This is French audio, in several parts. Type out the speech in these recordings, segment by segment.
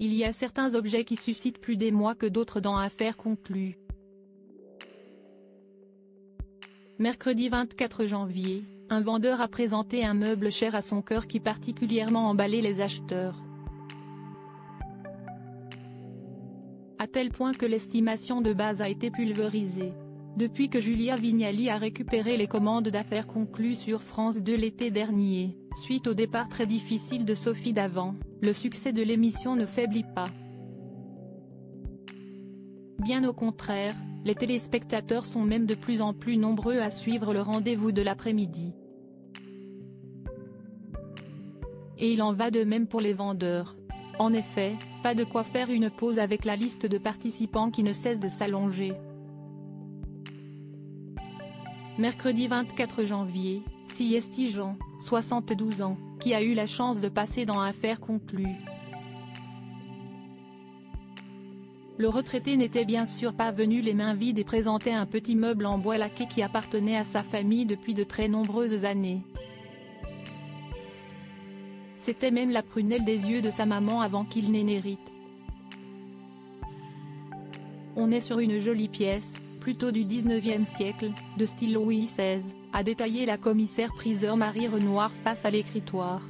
Il y a certains objets qui suscitent plus d'émoi que d'autres dans Affaires conclues. Mercredi 24 janvier, un vendeur a présenté un meuble cher à son cœur qui particulièrement emballait les acheteurs. À tel point que l'estimation de base a été pulvérisée. Depuis que Julia Vignali a récupéré les commandes d'Affaires conclues sur France 2 l'été dernier, suite au départ très difficile de Sophie Davant, le succès de l'émission ne faiblit pas. Bien au contraire, les téléspectateurs sont même de plus en plus nombreux à suivre le rendez-vous de l'après-midi. Et il en va de même pour les vendeurs. En effet, pas de quoi faire une pause avec la liste de participants qui ne cesse de s'allonger. Mercredi 24 janvier, Siesti Jean, 72 ans, qui a eu la chance de passer dans Affaires conclues. Le retraité n'était bien sûr pas venu les mains vides et présentait un petit meuble en bois laqué qui appartenait à sa famille depuis de très nombreuses années. C'était même la prunelle des yeux de sa maman avant qu'il n'hérite. On est sur une jolie pièce, plutôt du 19e siècle, de style Louis XVI, a détaillé la commissaire-priseur Marie Renoir face à l'écritoire.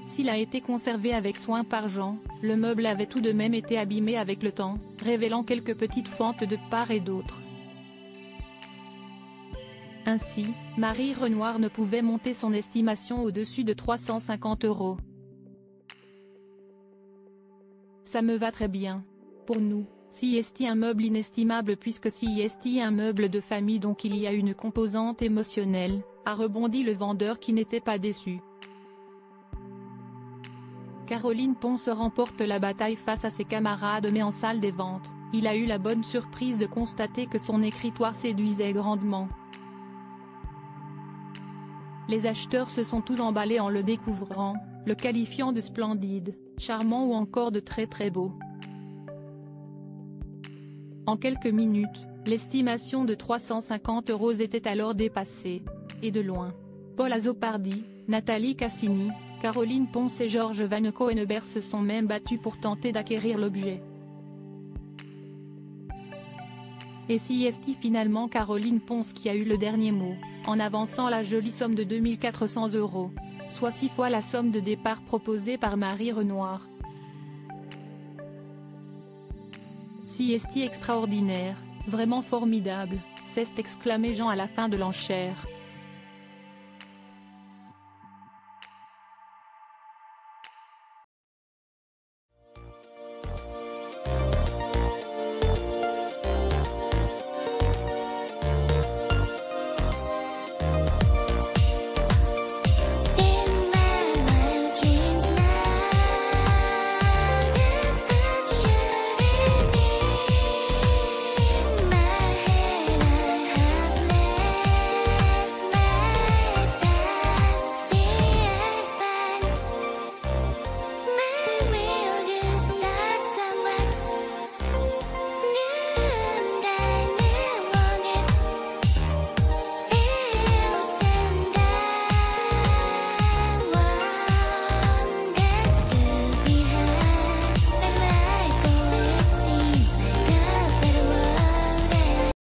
S'il a été conservé avec soin par Jean, le meuble avait tout de même été abîmé avec le temps, révélant quelques petites fentes de part et d'autre. Ainsi, Marie Renoir ne pouvait monter son estimation au-dessus de 350 €. Ça me va très bien. Pour nous, Siesti un meuble inestimable puisque Siesti un meuble de famille donc il y a une composante émotionnelle, a rebondi le vendeur qui n'était pas déçu. Caroline Ponce remporte la bataille face à ses camarades mais en salle des ventes, il a eu la bonne surprise de constater que son écritoire séduisait grandement. Les acheteurs se sont tous emballés en le découvrant, le qualifiant de splendide, charmant ou encore de très très beau. En quelques minutes, l'estimation de 350 € était alors dépassée. Et de loin. Paul Azzopardi, Nathalie Cassini, Caroline Ponce et Georges Van Coenebert se sont même battus pour tenter d'acquérir l'objet. Et Siesti finalement Caroline Ponce qui a eu le dernier mot, en avançant la jolie somme de 2400 €, soit 6 fois la somme de départ proposée par Marie Renoir. Siesti extraordinaire, vraiment formidable, s'est exclamé Jean à la fin de l'enchère.